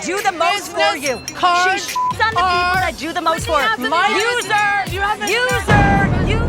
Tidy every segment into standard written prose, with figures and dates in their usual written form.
do the most for you. She shits on the people that do the most for her. User.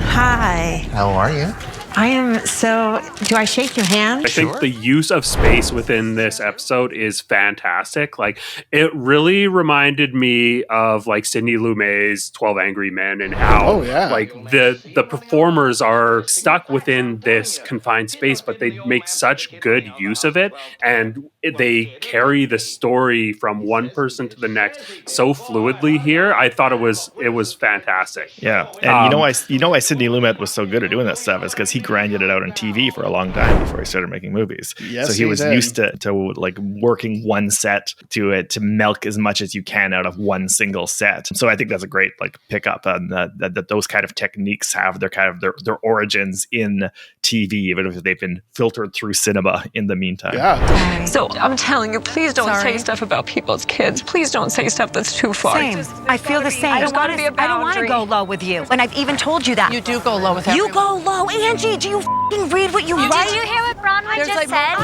Hi. How are you? I am so... Do I shake your hand? I think the use of space within this episode is fantastic. Like, it really reminded me of like Sidney Lumet's 12 Angry Men and how like the performers are stuck within this confined space, but they make such good use of it, and they carry the story from one person to the next so fluidly here. I thought it was fantastic. Yeah, and you know why Sidney Lumet was so good at doing that stuff is because he grinded it out on TV for a long time before he started making movies. Yes, so he was used to like working one set to milk as much as you can out of one single set. So I think that's a great like pickup, and that those kind of techniques have their origins in TV, even if they've been filtered through cinema in the meantime. Yeah. So I'm telling you, please don't say stuff about people's kids. Please don't say stuff that's too far. Same. I feel the same. I don't want to be a boundary. I don't want to go low with you. And I've even told you that. You do go low with him. You go low. Angie, do you read what you write? Did you hear what Bronwyn just said?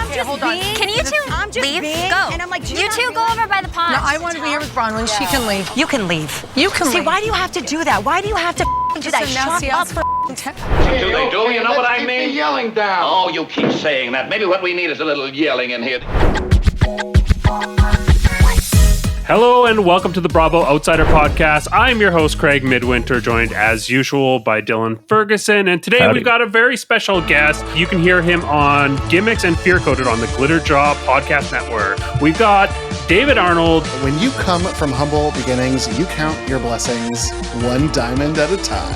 Can you two leave? Go. And I'm like, you two go over by the pond. No, I want to be here with Bronwyn. She can leave. You can leave. You can See, leave. why do you have to do that? Why do you have to do that? Shut up for Do they do? You know what I mean? Yelling down. Oh, you keep saying that. Maybe what we need is a little yelling in here. Hello and welcome to the Bravo Outsider Podcast. I'm your host, Craig Midwinter, joined as usual by Dylan Ferguson. And today we've got a very special guest. You can hear him on Gimmicks and Fear Coded on the Glitter Jaw Podcast Network. We've got David Arnold. When you come from humble beginnings, you count your blessings one diamond at a time.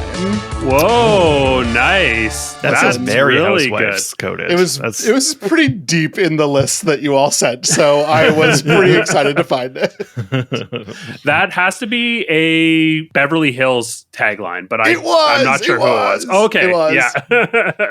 Whoa, nice. That's very really Housewives coded. It was pretty deep in the list that you all sent, so I was pretty excited to find it. That has to be a Beverly Hills tagline, but I'm not sure who it was. Okay, it was. Yeah.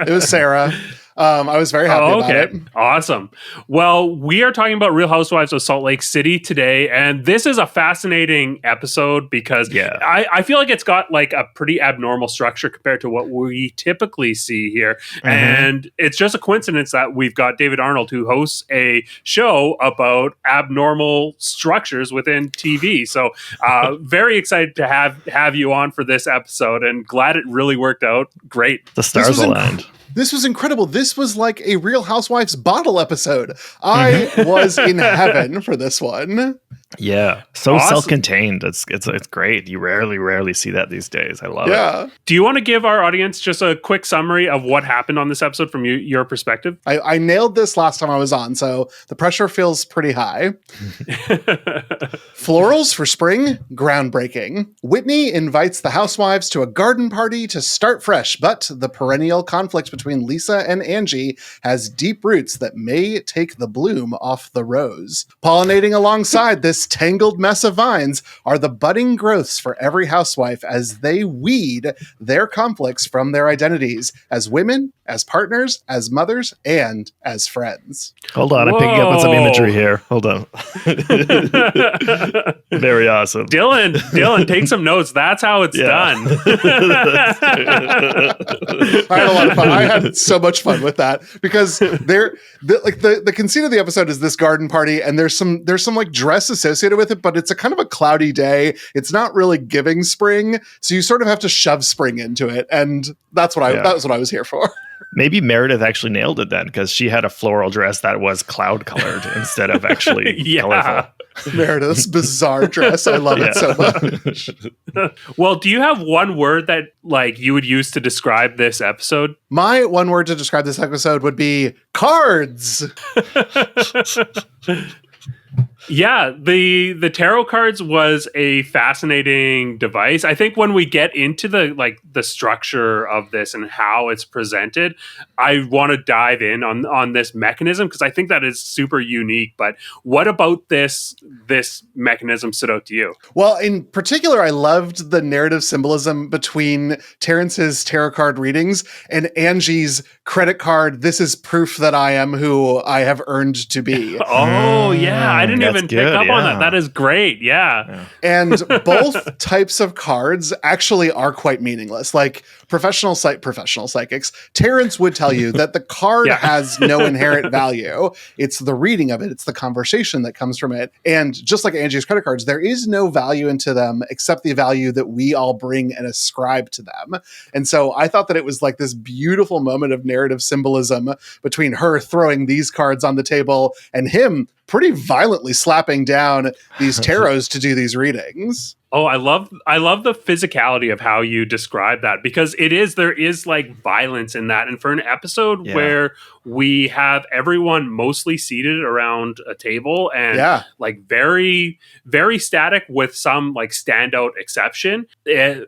It was Sarah. I was very happy about it. Awesome. Well, we are talking about Real Housewives of Salt Lake City today, and this is a fascinating episode because I feel like it's got like a pretty abnormal structure compared to what we typically see here. Mm-hmm. And it's just a coincidence that we've got David Arnold, who hosts a show about abnormal structures within TV. So very excited to have you on for this episode, and glad it really worked out. Great. The stars aligned. This was incredible. This was like a Real Housewives bottle episode. I was in heaven for this one. Yeah, so awesome. Self-contained. It's great. You rarely see that these days. I love it. Do you want to give our audience just a quick summary of what happened on this episode from your perspective? I nailed this last time I was on, so the pressure feels pretty high. Florals for spring, groundbreaking. Whitney invites the housewives to a garden party to start fresh, but the perennial conflict between Lisa and Angie has deep roots that may take the bloom off the rose. Pollinating alongside this tangled mess of vines are the budding growths for every housewife as they weed their conflicts from their identities as women, as partners, as mothers, and as friends. Hold on, I'm picking up on some imagery here. Hold on. Very awesome. Dylan, take some notes. That's how it's done. I had a lot of fun. I had so much fun with that because the conceit of the episode is this garden party, and there's some like dress associated with it, but it's a kind of a cloudy day. It's not really giving spring, so you sort of have to shove spring into it, and that was what I was here for. Maybe Meredith actually nailed it then, because she had a floral dress that was cloud colored instead of actually colorful. Meredith's bizarre dress. I love it so much. Well, do you have one word that like you would use to describe this episode? My one word to describe this episode would be cards. Yeah, the tarot cards was a fascinating device. I think when we get into the structure of this and how it's presented, I want to dive in on this mechanism because I think that is super unique. But what about this mechanism stood out to you? Well, in particular, I loved the narrative symbolism between Terrence's tarot card readings and Angie's credit card. This is proof that I am who I have earned to be. Oh, yeah. I didn't even even pick up on that. That is great. Yeah. And both types of cards actually are quite meaningless. Like professional psychics, Terrence would tell you that the card has no inherent value. It's the reading of it. It's the conversation that comes from it. And just like Angie's credit cards, there is no value into them except the value that we all bring and ascribe to them. And so I thought that it was like this beautiful moment of narrative symbolism between her throwing these cards on the table and him pretty violently slapping down these tarots to do these readings. Oh, I love the physicality of how you describe that, because there is like violence in that. And for an episode where we have everyone mostly seated around a table and like very, very static with some like standout exception,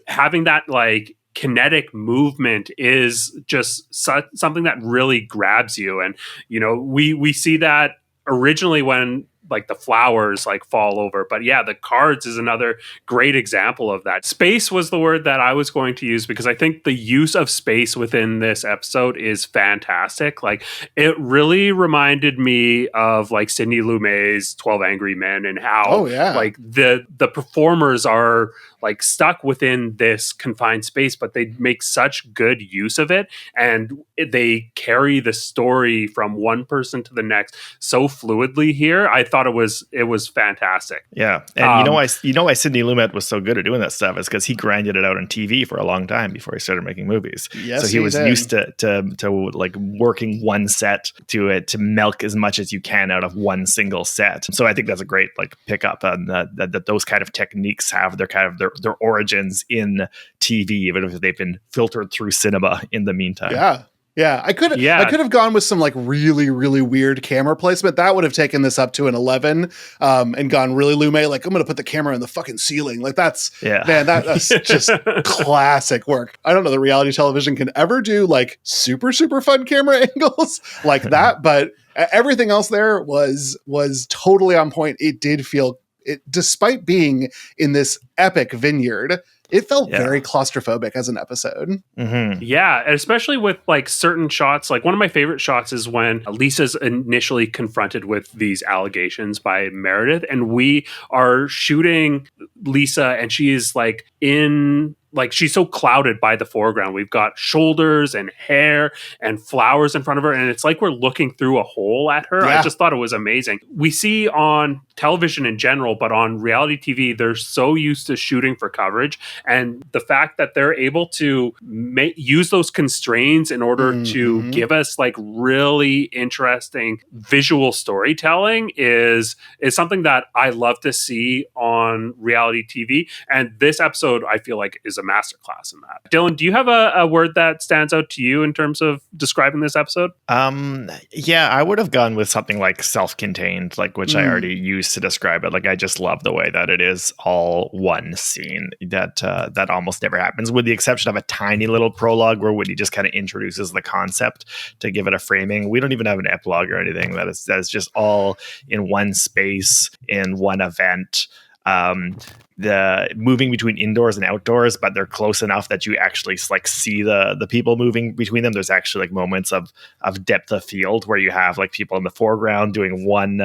having that like kinetic movement is just something that really grabs you. And, you know, we see that originally when like the flowers like fall over, but the cards is another great example of that. Space was the word that I was going to use, because I think the use of space within this episode is fantastic. Like it really reminded me of like Sidney Lumet's 12 Angry Men, and how like the performers are like stuck within this confined space, but they make such good use of it, and they carry the story from one person to the next so fluidly here. I thought it was fantastic. Yeah. And you know why Sidney Lumet was so good at doing that stuff is because he grinded it out on TV for a long time before he started making movies. Yes, so he was used to like working one set to milk as much as you can out of one single set. So I think that's a great like pickup on that those kind of techniques have their origins in TV, even if they've been filtered through cinema in the meantime. Yeah, I could have gone with some like really, really weird camera placement. That would have taken this up to an 11 and gone really Lumet. Like, I'm going to put the camera in the fucking ceiling. Like that's just classic work. I don't know that reality television can ever do like super, super fun camera angles like that, but everything else there was totally on point. It did feel despite being in this epic vineyard, it felt very claustrophobic as an episode. Mm-hmm. Yeah, especially with like certain shots. Like one of my favorite shots is when Lisa's initially confronted with these allegations by Meredith, and we are shooting Lisa, and she is like she's so clouded by the foreground. We've got shoulders and hair and flowers in front of her, and it's like we're looking through a hole at her. I just thought it was amazing. We see on television in general, but on reality TV, they're so used to shooting for coverage, and the fact that they're able to use those constraints in order to give us like really interesting visual storytelling is something that I love to see on reality TV. And this episode, I feel like, is a masterclass in that. Dylan, do you have a word that stands out to you in terms of describing this episode? I would have gone with something like self-contained, like which I already used to describe it. Like I just love the way that it is all one scene that almost never happens, with the exception of a tiny little prologue where Whitney just kind of introduces the concept to give it a framing. We don't even have an epilogue or anything. That is just all in one space, in one event. The moving between indoors and outdoors, but they're close enough that you actually like see the people moving between them. There's actually like moments of depth of field where you have like people in the foreground doing one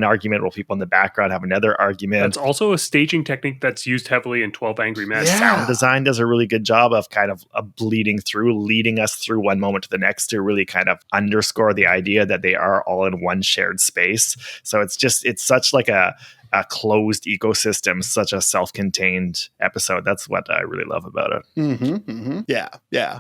argument while people in the background have another argument. That's also a staging technique that's used heavily in 12 Angry Men. Sound design does a really good job of kind of bleeding through, leading us through one moment to the next to really kind of underscore the idea that they are all in one shared space. So it's such like a closed ecosystem, such a self-contained episode. That's what I really love about it. Yeah.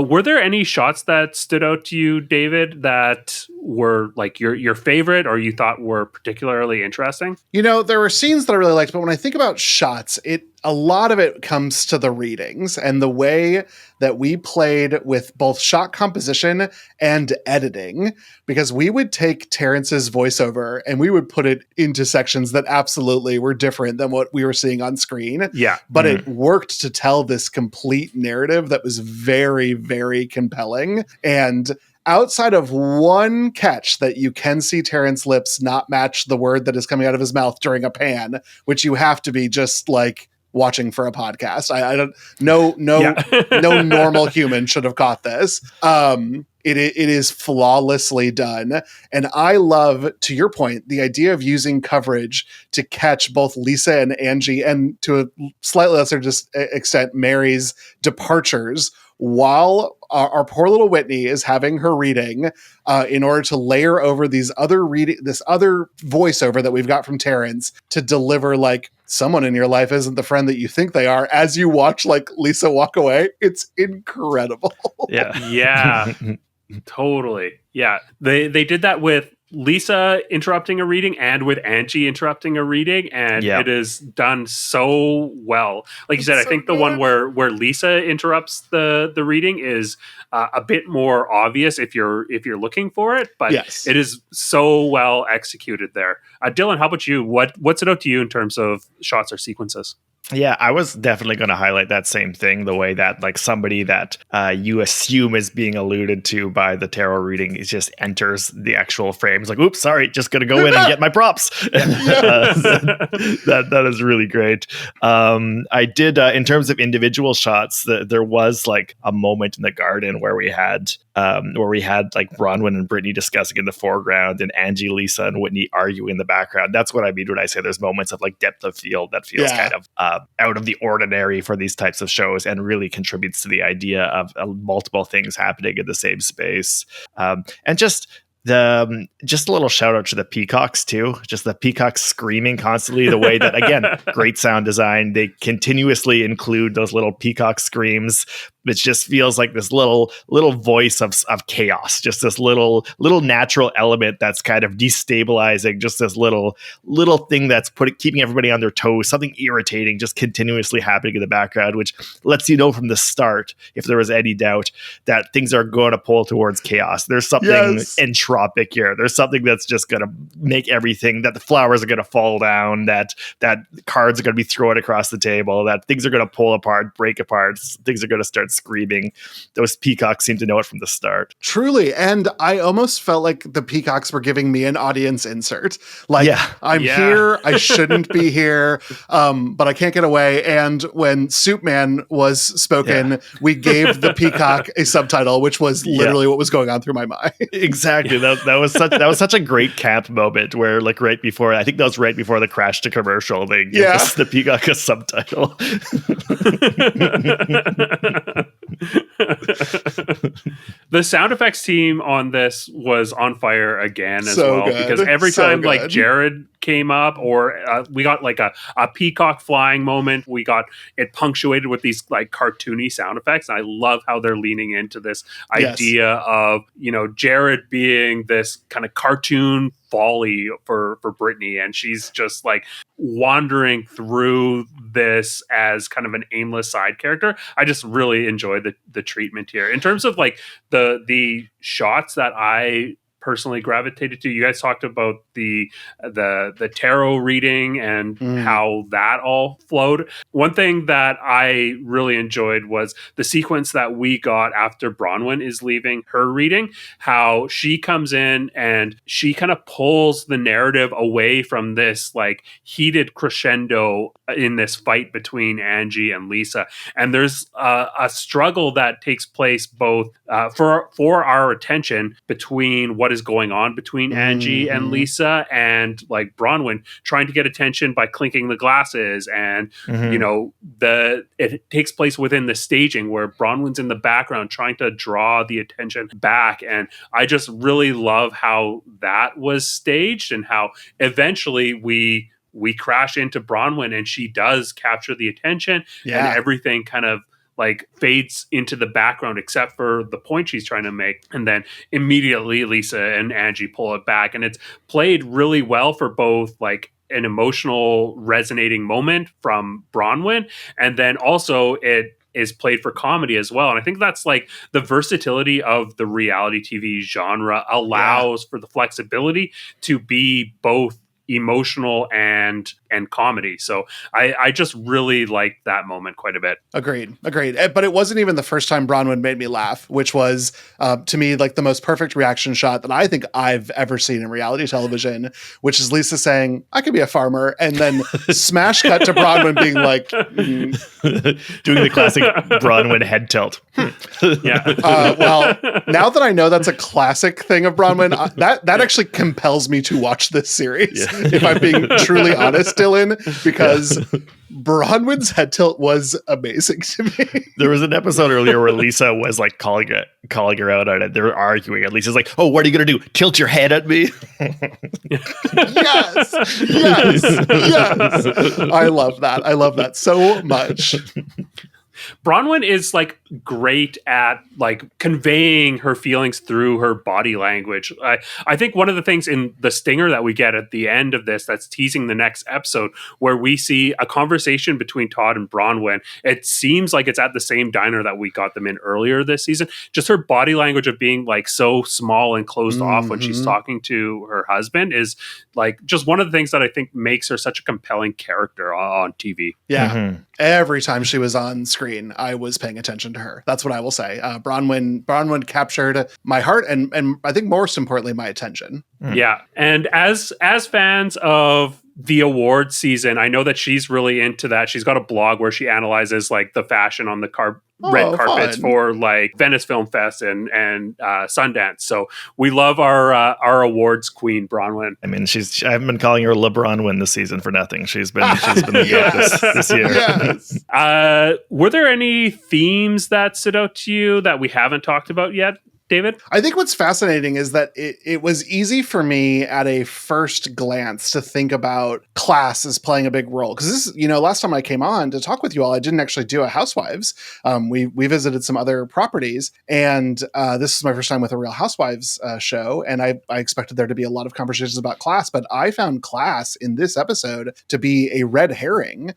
Were there any shots that stood out to you, David, that were like your favorite or you thought were particularly interesting? You know, there were scenes that I really liked, but when I think about shots, a lot of it comes to the readings and the way that we played with both shot composition and editing, because we would take Terrence's voiceover and we would put it into sections that absolutely were different than what we were seeing on screen. Yeah. But it worked to tell this complete narrative that was very, very compelling. And outside of one catch that you can see Terrence's lips not match the word that is coming out of his mouth during a pan, which you have to be just like watching for a podcast. I don't no normal human should have caught this. It is flawlessly done. And I love, to your point, the idea of using coverage to catch both Lisa and Angie, and to a slightly lesser extent, Mary's departures, while our poor little Whitney is having her reading, in order to layer over this other voiceover that we've got from Terrence to deliver like, someone in your life isn't the friend that you think they are, as you watch like Lisa walk away. It's incredible. Yeah. Totally. Yeah. They did that with Lisa interrupting a reading and with Angie interrupting a reading, and it is done so well. Like you said, I think the one where Lisa interrupts the reading is a bit more obvious if you're looking for it, but it is so well executed there. Dylan, how about you? What's it out to you in terms of shots or sequences? Yeah, I was definitely going to highlight that same thing, the way that like somebody that you assume is being alluded to by the tarot reading is just enters the actual frame. It's like, oops, sorry, just going to go in and get my props. That is really great. I did, in terms of individual shots, there was like a moment in the garden where we had like Bronwyn and Brittany discussing in the foreground and Angie, Lisa, and Whitney arguing in the background. That's what I mean when I say there's moments of like depth of field that feels kind of out of the ordinary for these types of shows, and really contributes to the idea of multiple things happening in the same space. And just a little shout out to the peacocks too. Just the peacocks screaming constantly, the way that, again, great sound design. They continuously include those little peacock screams. It just feels like this little voice of chaos, just this little natural element that's kind of destabilizing, just this little thing that's keeping everybody on their toes, something irritating just continuously happening in the background, which lets you know from the start, if there was any doubt, that things are going to pull towards chaos. There's something entropic here. There's something that's just going to make everything, that the flowers are going to fall down, that cards are going to be thrown across the table, that things are going to pull apart, break apart, things are going to start screaming. Those peacocks seem to know it from the start. Truly. And I almost felt like the peacocks were giving me an audience insert. Like, I'm here, I shouldn't be here, but I can't get away. And when Soup Man was spoken, we gave the peacock a subtitle, which was literally what was going on through my mind. Exactly. That was such a great camp moment where, like, right before, I think that was right before the crash to commercial, they gave the peacock a subtitle. The sound effects team on this was on fire again as well, because every time like Jared came up, or we got like a peacock flying moment, we got it punctuated with these like cartoony sound effects. And I love how they're leaning into this idea of, Jared being this kind of cartoon folly for Brittany, and she's just like wandering through this as kind of an aimless side character. I just really enjoy the treatment here in terms of like the shots that I personally gravitated to. You guys talked about the tarot reading and how that all flowed. One thing that I really enjoyed was the sequence that we got after Bronwyn is leaving her reading, how she comes in and she kind of pulls the narrative away from this like heated crescendo in this fight between Angie and Lisa. And there's a struggle that takes place both for our attention between what is going on between Angie and Lisa, and like Bronwyn trying to get attention by clinking the glasses, and it takes place within the staging where Bronwyn's in the background trying to draw the attention back. And I just really love how that was staged, and how eventually we crash into Bronwyn and she does capture the attention, and everything kind of like fades into the background except for the point she's trying to make. And then immediately Lisa and Angie pull it back. And it's played really well for both like an emotional resonating moment from Bronwyn, and then also it is played for comedy as well. And I think that's like the versatility of the reality TV genre allows for the flexibility to be both emotional and comedy. So I just really liked that moment quite a bit. Agreed. But it wasn't even the first time Bronwyn made me laugh, which was to me like the most perfect reaction shot that I think I've ever seen in reality television, which is Lisa saying, "I could be a farmer," and then smash cut to Bronwyn being like, doing the classic Bronwyn head tilt. Yeah. Well, now that I know that's a classic thing of Bronwyn, that actually compels me to watch this series. If I'm being truly honest, Dylan, because Bronwyn's head tilt was amazing to me. There was an episode earlier where Lisa was like calling her out on it. They were arguing, and Lisa's like, "Oh, what are you gonna do? Tilt your head at me?" Yes. I love that so much. Bronwyn is like great at like conveying her feelings through her body language. I think one of the things in the stinger that we get at the end of this that's teasing the next episode, where we see a conversation between Todd and Bronwyn, it seems like it's at the same diner that we got them in earlier this season. Just her body language of being like so small and closed off when she's talking to her husband is like just one of the things that I think makes her such a compelling character on TV. Yeah. Mm-hmm. Every time she was on screen, I was paying attention to her. That's what I will say. Bronwyn captured my heart and I think most importantly, my attention. Yeah. And as fans of the award season, I know that she's really into that. She's got a blog where she analyzes like the fashion on the red carpets fun. for like Venice Film Fest and Sundance. So we love our awards queen, Bronwyn. I mean, I haven't been calling her LeBronwyn this season for nothing. She's been the goat this year. Yes. Were there any themes that stood out to you that we haven't talked about yet, David? I think what's fascinating is that it was easy for me at a first glance to think about class as playing a big role. Because this, last time I came on to talk with you all, I didn't actually do a Housewives. We visited some other properties, and this is my first time with a Real Housewives show, and I expected there to be a lot of conversations about class, but I found class in this episode to be a red herring,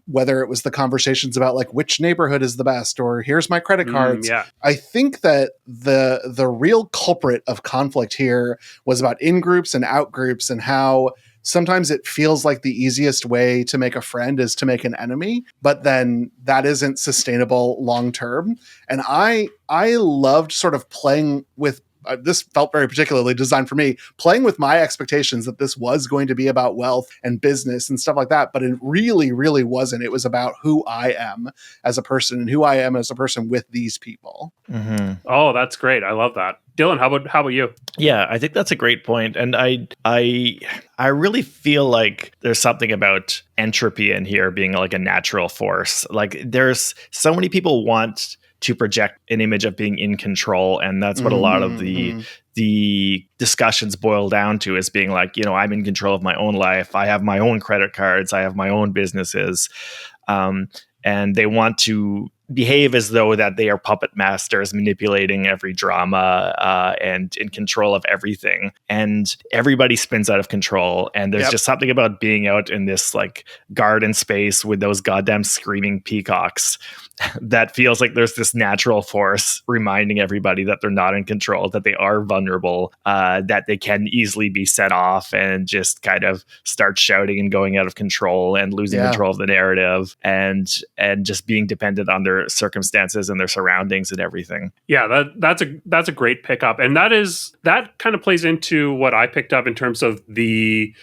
whether it was the conversations about like which neighborhood is the best, or here's my credit cards. I think that the real culprit of conflict here was about in-groups and out-groups, and how sometimes it feels like the easiest way to make a friend is to make an enemy, but then that isn't sustainable long-term. And I loved sort of playing with this felt very particularly designed for me, playing with my expectations that this was going to be about wealth and business and stuff like that. But it really, really wasn't. It was about who I am as a person and who I am as a person with these people. Mm-hmm. Oh, that's great. I love that. Dylan, how about you? Yeah, I think that's a great point. And I really feel like there's something about entropy in here being like a natural force. Like there's so many people want to project an image of being in control. And that's what a lot of the discussions boil down to, is being like, I'm in control of my own life. I have my own credit cards. I have my own businesses. And they want to behave as though that they are puppet masters manipulating every drama and in control of everything. And everybody spins out of control. And there's just something about being out in this like garden space with those goddamn screaming peacocks that feels like there's this natural force reminding everybody that they're not in control, that they are vulnerable, that they can easily be set off and just kind of start shouting and going out of control and losing control of the narrative and just being dependent on their circumstances and their surroundings and everything. Yeah, that's a great pickup. And that kind of plays into what I picked up in terms of the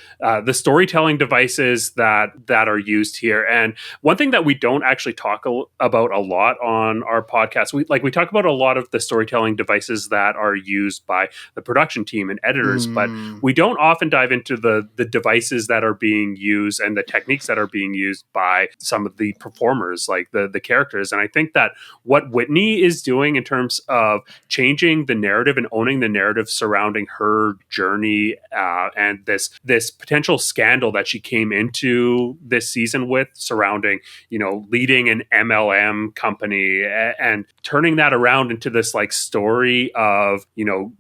storytelling devices that are used here. And one thing that we don't actually talk about a lot on our podcast, we talk about a lot of the storytelling devices that are used by the production team and editors, but we don't often dive into the devices that are being used and the techniques that are being used by some of the performers, like the characters. And I think that what Whitney is doing in terms of changing the narrative and owning the narrative surrounding her journey and this potential scandal that she came into this season with, surrounding, leading an MLM company and turning that around into this like story of,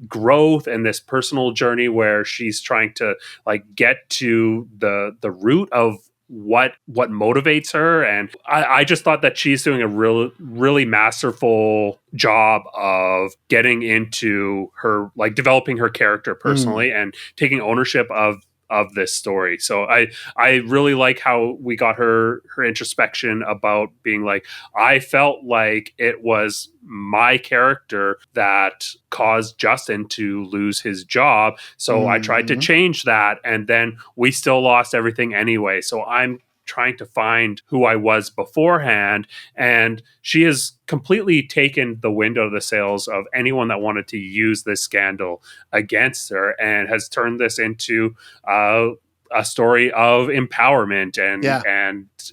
growth and this personal journey where she's trying to like get to the root of what motivates her. And I just thought that she's doing a really masterful job of getting into her, like developing her character personally and taking ownership of of this story. So I really like how we got her introspection about being like, I felt like it was my character that caused Justin to lose his job. So I tried to change that, and then we still lost everything anyway. So I'm trying to find who I was beforehand. And she has completely taken the wind out of the sails of anyone that wanted to use this scandal against her, and has turned this into a story of empowerment. And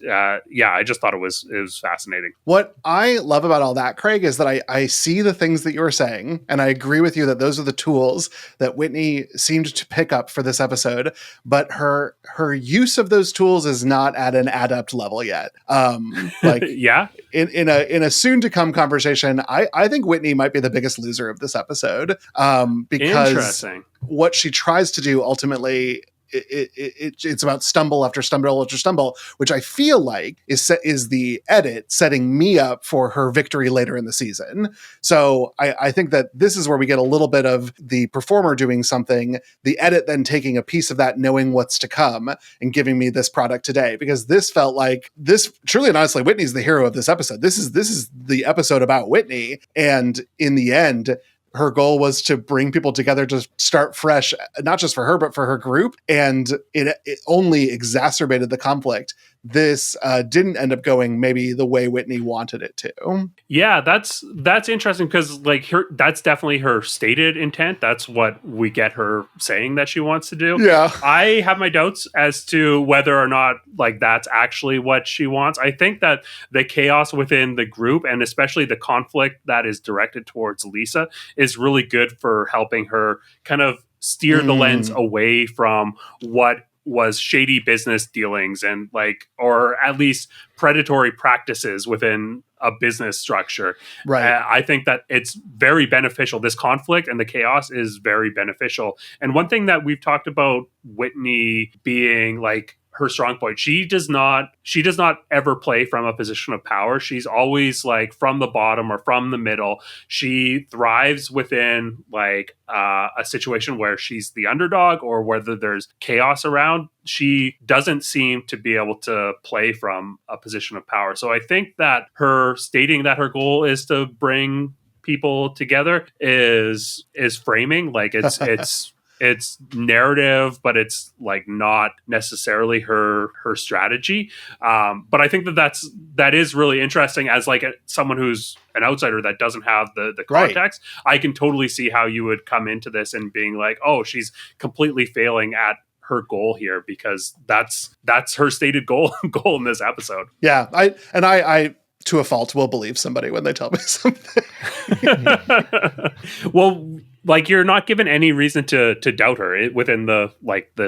I just thought it was fascinating. What I love about all that, Craig, is that I see the things that you're saying, and I agree with you that those are the tools that Whitney seemed to pick up for this episode, but her use of those tools is not at an adept level yet. In a soon to come conversation, I think Whitney might be the biggest loser of this episode, because what she tries to do ultimately, it's about stumble after stumble after stumble, which I feel like is the edit setting me up for her victory later in the season. So I think that this is where we get a little bit of the performer doing something, the edit then taking a piece of that, knowing what's to come, and giving me this product today. Because this felt like this, truly and honestly, Whitney's the hero of this episode. This is the episode about Whitney, and in the end, her goal was to bring people together to start fresh, not just for her, but for her group. And it only exacerbated the conflict. This didn't end up going maybe the way Whitney wanted it to. Yeah, that's interesting, because that's definitely her stated intent. That's what we get her saying that she wants to do. Yeah. I have my doubts as to whether or not that's actually what she wants. I think that the chaos within the group, and especially the conflict that is directed towards Lisa, is really good for helping her kind of steer the lens away from what was shady business dealings and or at least predatory practices within a business structure. Right. I think that it's very beneficial. This conflict and the chaos is very beneficial. And one thing that we've talked about Whitney being her strong point, she does not ever play from a position of power. She's always from the bottom or from the middle. She thrives within a situation where she's the underdog, or whether there's chaos around. She doesn't seem to be able to play from a position of power. So I think that her stating that her goal is to bring people together is framing. It's narrative, but it's not necessarily her strategy. But I think that is really interesting as someone who's an outsider that doesn't have the context. Right. I can totally see how you would come into this and being oh, she's completely failing at her goal here, because that's her stated goal in this episode. Yeah. I to a fault will believe somebody when they tell me something. Well, you're not given any reason to doubt her within the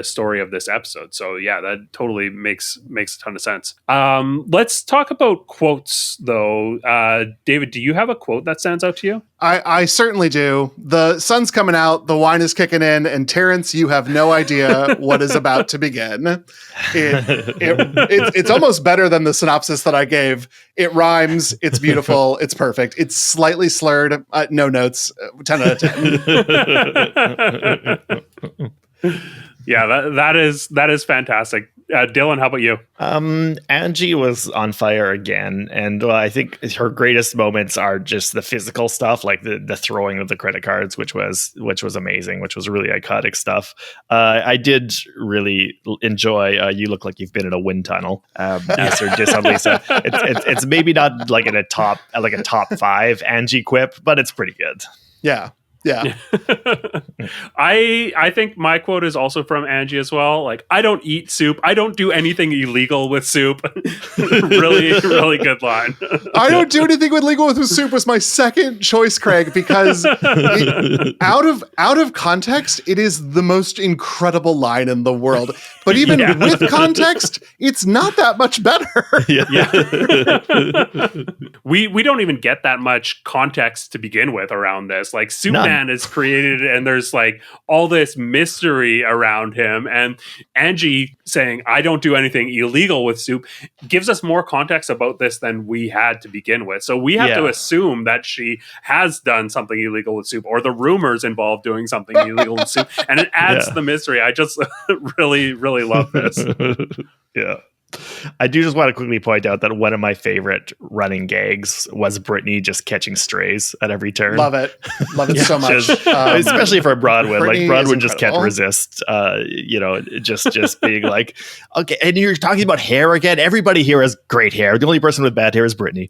story of this episode. So yeah, that totally makes a ton of sense. Let's talk about quotes though. David, do you have a quote that stands out to you? I certainly do. The sun's coming out, the wine is kicking in, and Terrence, you have no idea what is about to begin. It's almost better than the synopsis that I gave. It rhymes, it's beautiful, it's perfect. It's slightly slurred, no notes, 10 out of 10. Yeah, that is fantastic. Dylan, how about you? Angie was on fire again, and I think her greatest moments are just the physical stuff, like the throwing of the credit cards, which was amazing, which was really iconic stuff. I did really enjoy "You look like you've been in a wind tunnel." As her diss on Lisa. It's maybe not in a top 5 Angie quip, but it's pretty good. Yeah. Yeah. I think my quote is also from Angie as well. I don't eat soup. I don't do anything illegal with soup. Really, really good line. I don't do anything illegal with soup was my second choice, Craig, because out of context, it is the most incredible line in the world. But even with context, it's not that much better. We don't even get that much context to begin with around this. Like Soup Man is created and there's like all this mystery around him, and Angie saying I don't do anything illegal with Soup gives us more context about this than we had to begin with. So we have to assume that she has done something illegal with Soup, or the rumors involve doing something illegal with Soup, and it adds to the mystery. I just really love this. Yeah. I do just want to quickly point out that one of my favorite running gags was Brittany just catching strays at every turn. Love it so much. Especially for Bronwyn. Brittany like Bronwyn just can't resist, just being like, okay, and you're talking about hair again? Everybody here has great hair. The only person with bad hair is Brittany.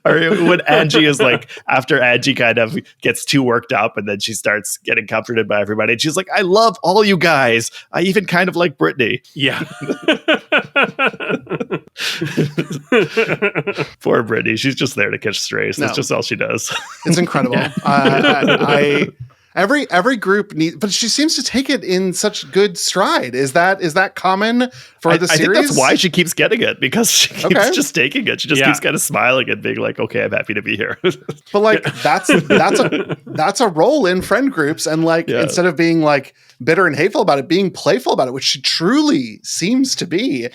Or when Angie is like, after Angie kind of gets too worked up and then she starts getting comforted by everybody, and she's like, I love all you guys. I even kind of like Brittany. Yeah. Poor Brittany. She's just there to catch strays. That's just all she does. It's incredible. Every group needs, but she seems to take it in such good stride. Is that common for the series? I think that's why she keeps getting it, because she keeps just taking it. She just keeps kind of smiling and being like, "Okay, I'm happy to be here." But like that's a role in friend groups, and like instead of being like bitter and hateful about it, being playful about it, which she truly seems to be,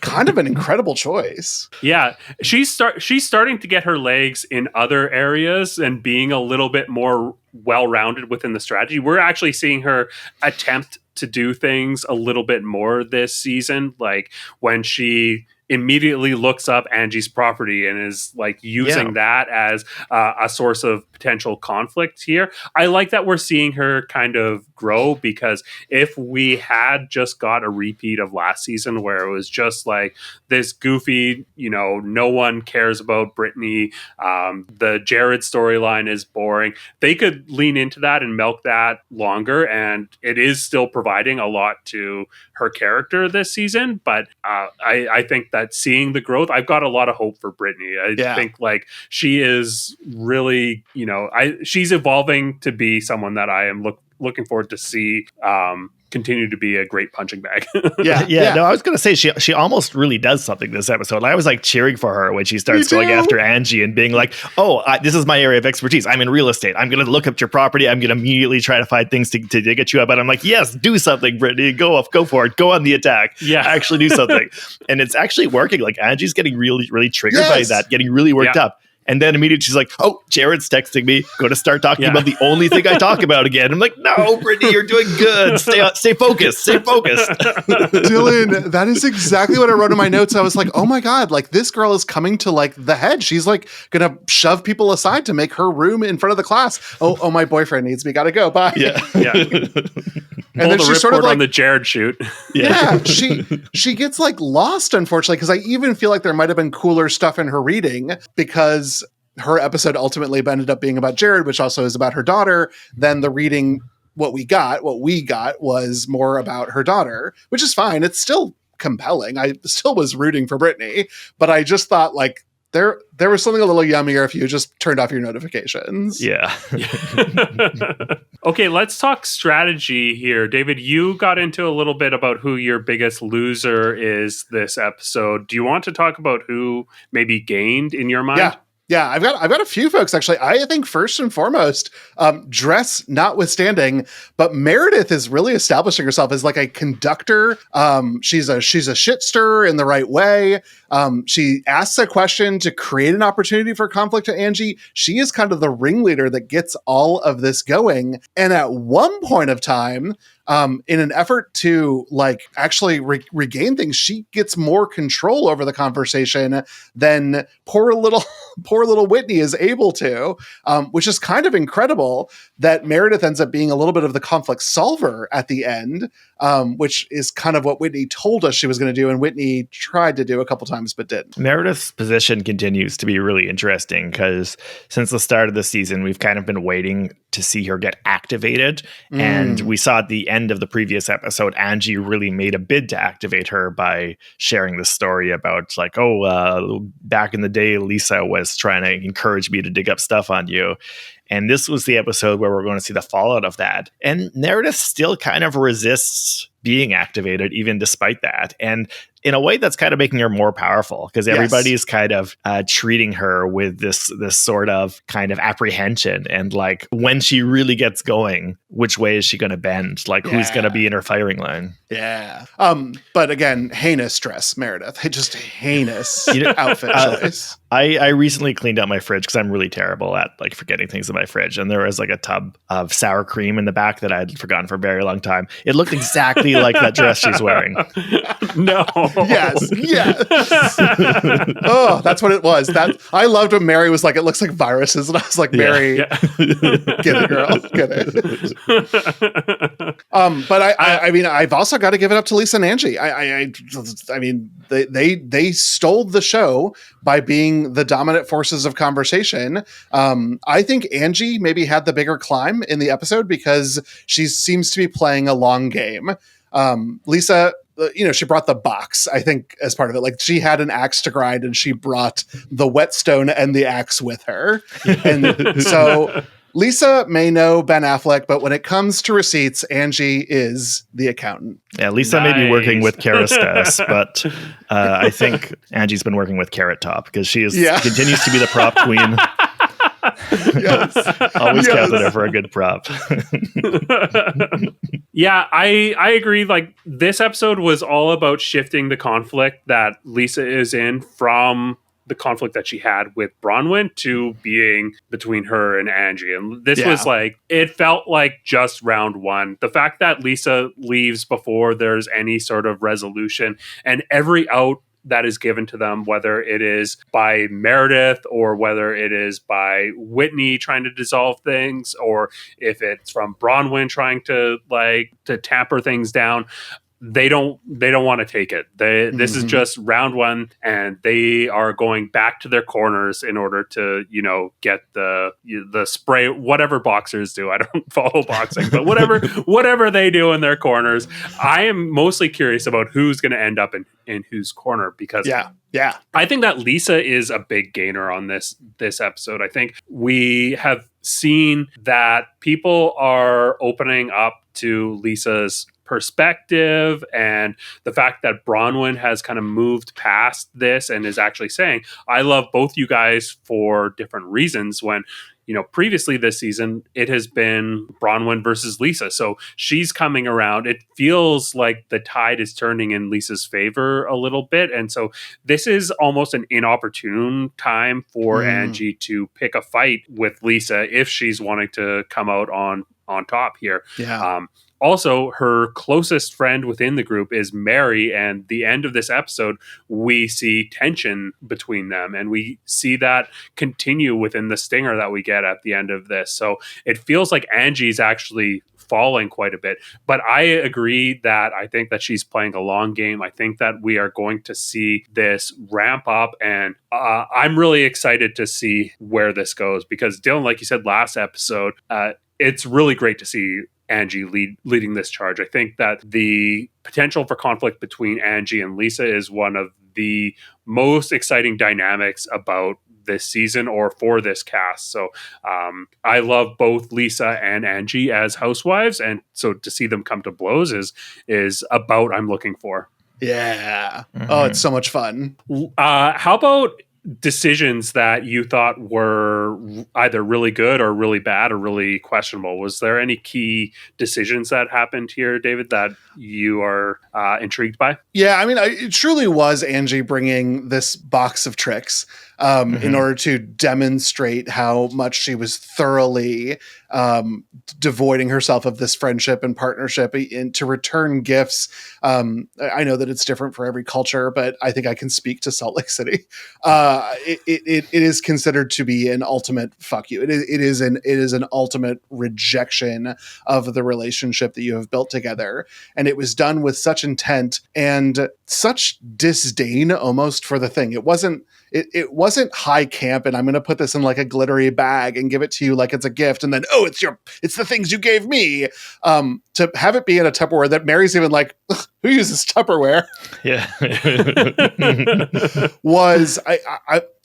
kind of an incredible choice. Yeah, she's starting to get her legs in other areas and being a little bit more well-rounded within the strategy. We're actually seeing her attempt to do things a little bit more this season, like when she immediately looks up Angie's property and is like using that as a source of potential conflict here. I like that we're seeing her kind of grow, because if we had just got a repeat of last season where it was just like this goofy, no one cares about Brittany, the Jared storyline is boring, they could lean into that and milk that longer, and it is still providing a lot to her character this season. But I think that seeing the growth, I've got a lot of hope for Brittany. I think like she is really, she's evolving to be someone that I am looking forward to see continue to be a great punching bag. No, I was going to say she almost really does something this episode. I was like cheering for her when she starts going after Angie and being like, this is my area of expertise. I'm in real estate. I'm going to look up your property. I'm going to immediately try to find things to get you up. And I'm like, yes, do something, Brittany. Go for it. Go on the attack. Yeah. Actually do something. And it's actually working. Like Angie's getting really, really triggered by that, getting really worked up. And then immediately she's like, oh, Jared's texting me. Going to start talking about the only thing I talk about again. I'm like, no, Brittany, you're doing good. Stay focused. Stay focused. Dylan, that is exactly what I wrote in my notes. I was like, oh my God, like this girl is coming to like the head. She's like going to shove people aside to make her room in front of the class. Oh, my boyfriend needs me. Got to go. Bye. Yeah. And then she's sort of like on the Jared shoot. She gets like lost, unfortunately, because I even feel like there might have been cooler stuff in her reading, because her episode ultimately ended up being about Jared, which also is about her daughter. Then the reading, what we got was more about her daughter, which is fine. It's still compelling. I still was rooting for Brittany, but I just thought like there was something a little yummier if you just turned off your notifications. Yeah. Okay, let's talk strategy here. David, you got into a little bit about who your biggest loser is this episode. Do you want to talk about who maybe gained in your mind? Yeah, I've got a few folks actually. I think first and foremost, dress notwithstanding, but Meredith is really establishing herself as like a conductor. She's a shit stirrer in the right way. She asks a question to create an opportunity for conflict to Angie. She is kind of the ringleader that gets all of this going. And at one point of time, in an effort to like actually regain things, she gets more control over the conversation than poor little Whitney is able to, which is kind of incredible that Meredith ends up being a little bit of the conflict solver at the end, which is kind of what Whitney told us she was going to do, and Whitney tried to do a couple times but didn't. Meredith's position continues to be really interesting, because since the start of the season, we've kind of been waiting to see her get activated. And we saw at the end of the previous episode, Angie really made a bid to activate her by sharing the story about like, back in the day, Lisa was trying to encourage me to dig up stuff on you. And this was the episode where we're going to see the fallout of that. And Meredith still kind of resists being activated even despite that. And in a way that's kind of making her more powerful because everybody's kind of treating her with this sort of kind of apprehension. And like when she really gets going, which way is she going to bend? Like who's going to be in her firing line? Yeah. But again, heinous dress, Meredith. Just heinous outfit choice. I recently cleaned out my fridge because I'm really terrible at like forgetting things in my fridge. And there was like a tub of sour cream in the back that I'd forgotten for a very long time. It looked exactly like that dress she's wearing. No. Yes. Oh, that's what it was. That I loved when Mary was like, it looks like viruses. And I was like, Mary, get it, girl. Get it. But I mean, I've also got to give it up to Lisa and Angie. I mean, they stole the show by being the dominant forces of conversation. I think Angie maybe had the bigger climb in the episode because she seems to be playing a long game. Lisa, she brought the box, I think, as part of it. Like she had an axe to grind and she brought the whetstone and the axe with her. And so Lisa may know Ben Affleck, but when it comes to receipts, Angie is the accountant. Yeah, Lisa may be working with Kerastase, but I think Angie's been working with Carrot Top because she continues to be the prop queen. Yes. Always counted her for a good prop. Yeah, I agree. Like this episode was all about shifting the conflict that Lisa is in from the conflict that she had with Bronwyn to being between her and Angie. And this was like, it felt like just round one. The fact that Lisa leaves before there's any sort of resolution and every out that is given to them, whether it is by Meredith or whether it is by Whitney trying to dissolve things, or if it's from Bronwyn trying to tamper things down. They don't want to take it. This is just round one, and they are going back to their corners in order to, get the spray, whatever boxers do. I don't follow boxing, but whatever they do in their corners. I am mostly curious about who's going to end up in whose corner because I think that Lisa is a big gainer on this episode. I think we have seen that people are opening up to Lisa's perspective and the fact that Bronwyn has kind of moved past this and is actually saying, I love both you guys for different reasons, when previously this season it has been Bronwyn versus Lisa. So she's coming around. It feels like the tide is turning in Lisa's favor a little bit. And so this is almost an inopportune time for Angie to pick a fight with Lisa if she's wanting to come out on top here. Yeah. Also, her closest friend within the group is Mary, and the end of this episode, we see tension between them, and we see that continue within the stinger that we get at the end of this. So it feels like Angie's actually falling quite a bit, but I agree that I think that she's playing a long game. I think that we are going to see this ramp up, and I'm really excited to see where this goes because Dylan, like you said last episode, it's really great to see Angie leading this charge. I think that the potential for conflict between Angie and Lisa is one of the most exciting dynamics about this season or for this cast. So I love both Lisa and Angie as housewives, and so to see them come to blows is about I'm looking for. Yeah. Oh, it's so much fun. How about decisions that you thought were either really good or really bad or really questionable? Was there any key decisions that happened here, David, that you are intrigued by? Yeah, I mean, it truly was Angie bringing this box of tricks in order to demonstrate how much she was thoroughly devoiding herself of this friendship and partnership and to return gifts. I know that it's different for every culture, but I think I can speak to Salt Lake City. It is considered to be an ultimate fuck you. It is an ultimate rejection of the relationship that you have built together. And it was done with such intent and such disdain almost for the thing. It wasn't high camp and I'm going to put this in like a glittery bag and give it to you like it's a gift. And then, it's the things you gave me. To have it be in a Tupperware that Mary's even like, who uses Tupperware? Yeah.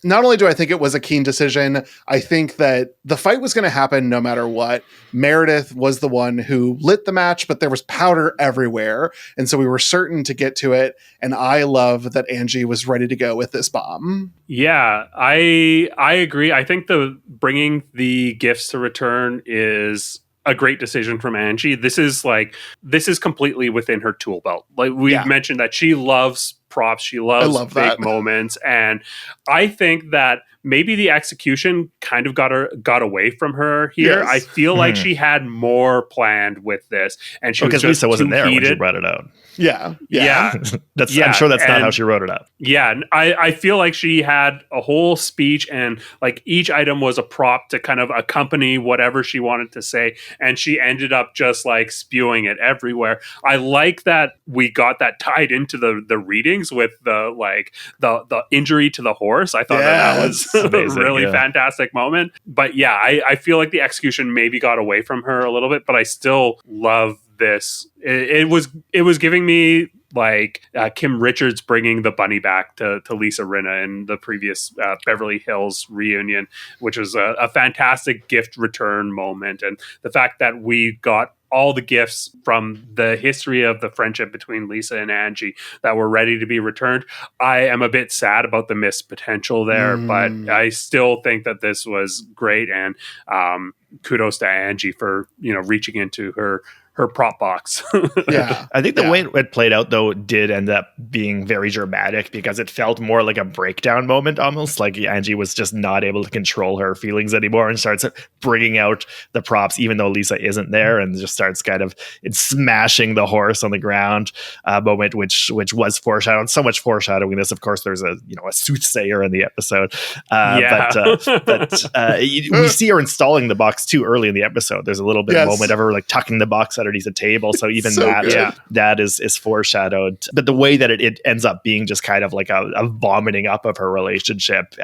not only do I think it was a keen decision, I think that the fight was going to happen no matter what. Meredith was the one who lit the match, but there was powder everywhere. And so we were certain to get to it. And I love that Angie was ready to go with this bomb. Yeah, I agree. I think the bringing the gifts to return is a great decision from Angie. This is completely within her tool belt. Like we've mentioned that she loves props. She loves big moments. And I think that maybe the execution kind of got away from her here. Yes. I feel like she had more planned with this. And she because Lisa wasn't there when she brought it out. Yeah. I'm sure that's not how she wrote it up. Yeah. I feel like she had a whole speech and like each item was a prop to kind of accompany whatever she wanted to say. And she ended up just like spewing it everywhere. I like that we got that tied into the readings with the injury to the horse. I thought that was amazing, a really fantastic moment. But yeah, I feel like the execution maybe got away from her a little bit, but I still love this. It was giving me like Kim Richards bringing the bunny back to Lisa Rinna in the previous Beverly Hills reunion, which was a fantastic gift return moment. And the fact that we got all the gifts from the history of the friendship between Lisa and Angie that were ready to be returned. I am a bit sad about the missed potential there, but I still think that this was great. And kudos to Angie for, reaching into her prop box. Yeah. I think the way it played out, though, did end up being very dramatic because it felt more like a breakdown moment, almost like Angie was just not able to control her feelings anymore and starts bringing out the props, even though Lisa isn't there, and just starts kind of smashing the horse on the ground moment, which was foreshadowed. So much foreshadowing this. Of course, there's a soothsayer in the episode. But we see her installing the box too early in the episode. There's a little bit of moment of her like tucking the box underneath the table, so even that is foreshadowed. But the way that it ends up being just kind of like a vomiting up of her relationship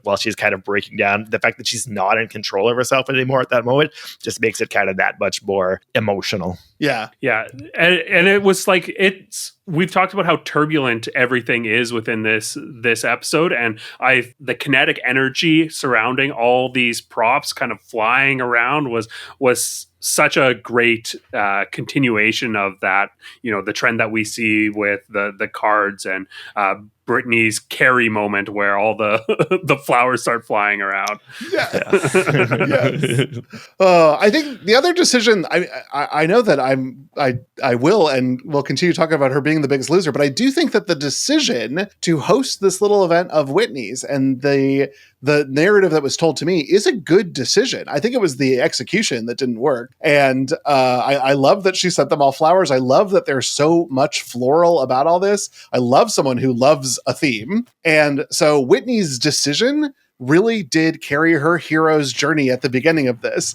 while she's kind of breaking down, the fact that she's not in control of herself anymore at that moment just makes it kind of that much more emotional. Yeah and it was like we've talked about how turbulent everything is within this episode, and the kinetic energy surrounding all these props kind of flying around was such a great continuation of that, the trend that we see with the cards and Brittany's Carrie moment where all the flowers start flying around. Yes. I think the other decision, I know that I will and will continue talking about her being the biggest loser, but I do think that the decision to host this little event of Whitney's and the narrative that was told to me is a good decision. I think it was the execution that didn't work. And I love that she sent them all flowers. I love that there's so much floral about all this. I love someone who loves a theme. And so Whitney's decision really did carry her hero's journey at the beginning of this.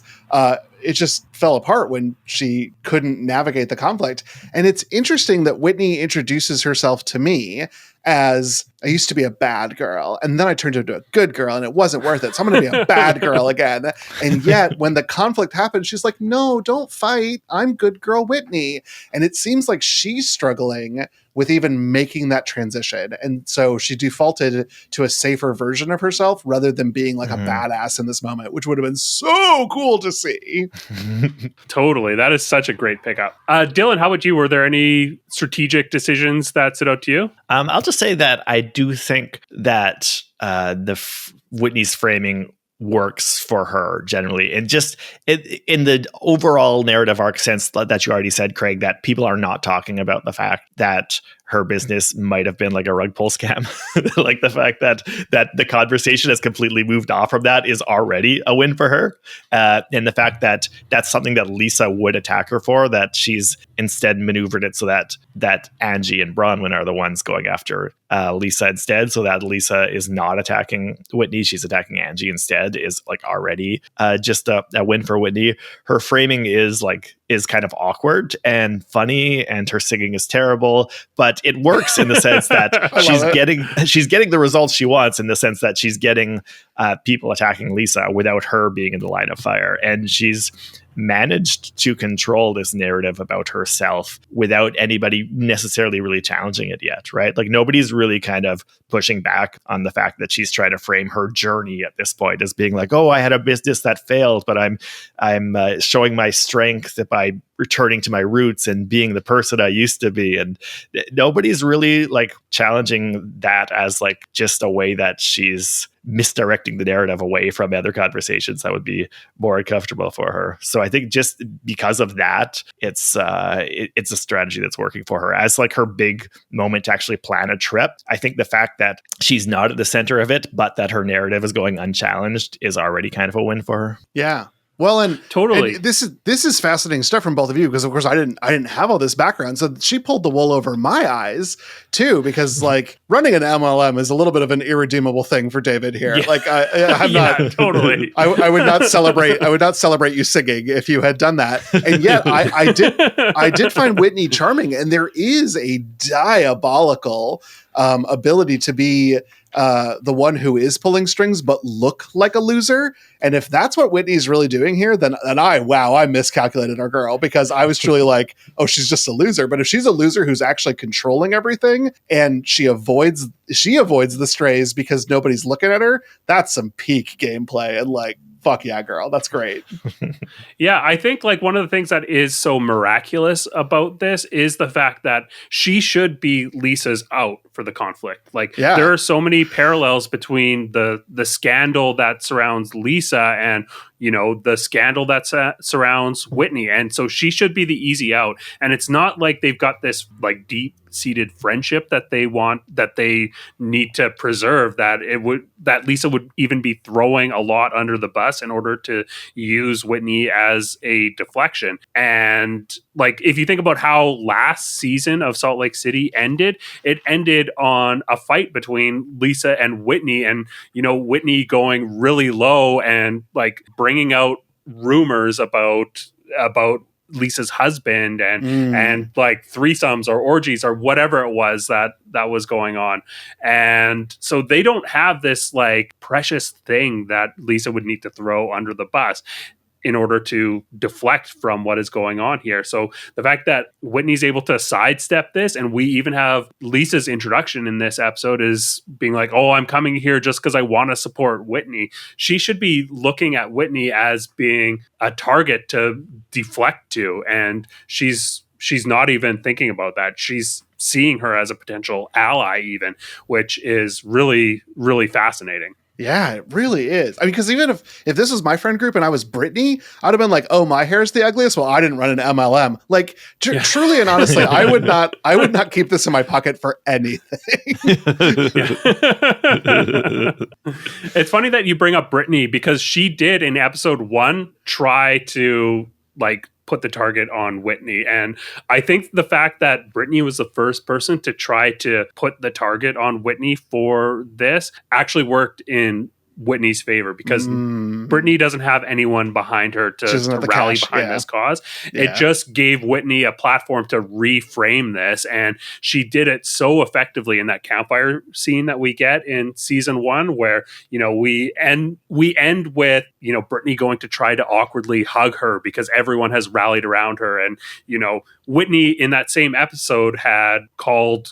It just fell apart when she couldn't navigate the conflict. And it's interesting that Whitney introduces herself to me as, I used to be a bad girl, and then I turned into a good girl, and it wasn't worth it, so I'm going to be a bad girl again. And yet, when the conflict happens, she's like, no, don't fight. I'm good girl Whitney. And it seems like she's struggling with even making that transition. And so she defaulted to a safer version of herself rather than being like a badass in this moment, which would have been so cool to see. Totally. That is such a great pickup. Dylan, how about you? Were there any strategic decisions that stood out to you? I'll just say that I do think that Whitney's framing works for her generally, and just in the overall narrative arc sense that you already said, Craig, that people are not talking about the fact that her business might have been like a rug pull scam. Like the fact that the conversation has completely moved off from that is already a win for her. And the fact that that's something that Lisa would attack her for, that she's instead maneuvered it so that Angie and Bronwyn are the ones going after Lisa instead, so that Lisa is not attacking Whitney, she's attacking Angie instead, is like already just a win for Whitney. Her framing is kind of awkward and funny, and her singing is terrible, but it works in the sense that she's getting the results she wants, in the sense that she's getting people attacking Lisa without her being in the line of fire, and she's managed to control this narrative about herself without anybody necessarily really challenging it yet, right? Like nobody's really kind of pushing back on the fact that she's trying to frame her journey at this point as being like, oh, I had a business that failed, but I'm showing my strength by returning to my roots and being the person I used to be. And nobody's really like challenging that as like just a way that she's misdirecting the narrative away from other conversations that would be more uncomfortable for her. So I think just because of that, it's a strategy that's working for her as like her big moment to actually plan a trip. I think the fact that she's not at the center of it, but that her narrative is going unchallenged is already kind of a win for her. Yeah. Well, and totally, and this is fascinating stuff from both of you because, of course, I didn't have all this background, so she pulled the wool over my eyes too. Because like running an MLM is a little bit of an irredeemable thing for David here. Yeah. Like I'm not totally. I would not celebrate. I would not celebrate you singing if you had done that. And yet I did find Whitney charming, and there is a diabolical ability to be the one who is pulling strings but look like a loser. And if that's what Whitney's really doing here, then I miscalculated our girl, because I was truly like, oh, she's just a loser. But if she's a loser who's actually controlling everything and she avoids the strays because nobody's looking at her, that's some peak gameplay. And like, fuck yeah, girl. That's great. Yeah, I think like one of the things that is so miraculous about this is the fact that she should be Lisa's out for the conflict. Like there are so many parallels between the scandal that surrounds Lisa and, you know, the scandal that surrounds Whitney. And so she should be the easy out. And it's not like they've got this like deep seated friendship that they need to preserve, that Lisa would even be throwing a lot under the bus in order to use Whitney as a deflection. And like, if you think about how last season of Salt Lake City ended, it ended on a fight between Lisa and Whitney, and, you know, Whitney going really low and like bringing out rumors about Lisa's husband and like threesomes or orgies or whatever it was that was going on. And so they don't have this like precious thing that Lisa would need to throw under the bus in order to deflect from what is going on here. So the fact that Whitney's able to sidestep this, and we even have Lisa's introduction in this episode is being like, oh, I'm coming here just because I want to support Whitney. She should be looking at Whitney as being a target to deflect to. And she's not even thinking about that. She's seeing her as a potential ally even, which is really, really fascinating. Yeah, it really is. I mean, because even if this was my friend group and I was Brittany, I'd have been like, "Oh, my hair's the ugliest." Well, I didn't run an MLM. Like, truly and honestly, I would not keep this in my pocket for anything. It's funny that you bring up Brittany, because she did in episode 1 try to like put the target on Whitney. And I think the fact that Brittany was the first person to try to put the target on Whitney for this actually worked in Whitney's favor, because Brittany doesn't have anyone behind her to rally behind this cause. Yeah. It just gave Whitney a platform to reframe this, and she did it so effectively in that campfire scene that we get in season 1, where, you know, we end with, you know, Brittany going to try to awkwardly hug her because everyone has rallied around her. And, you know, Whitney in that same episode had called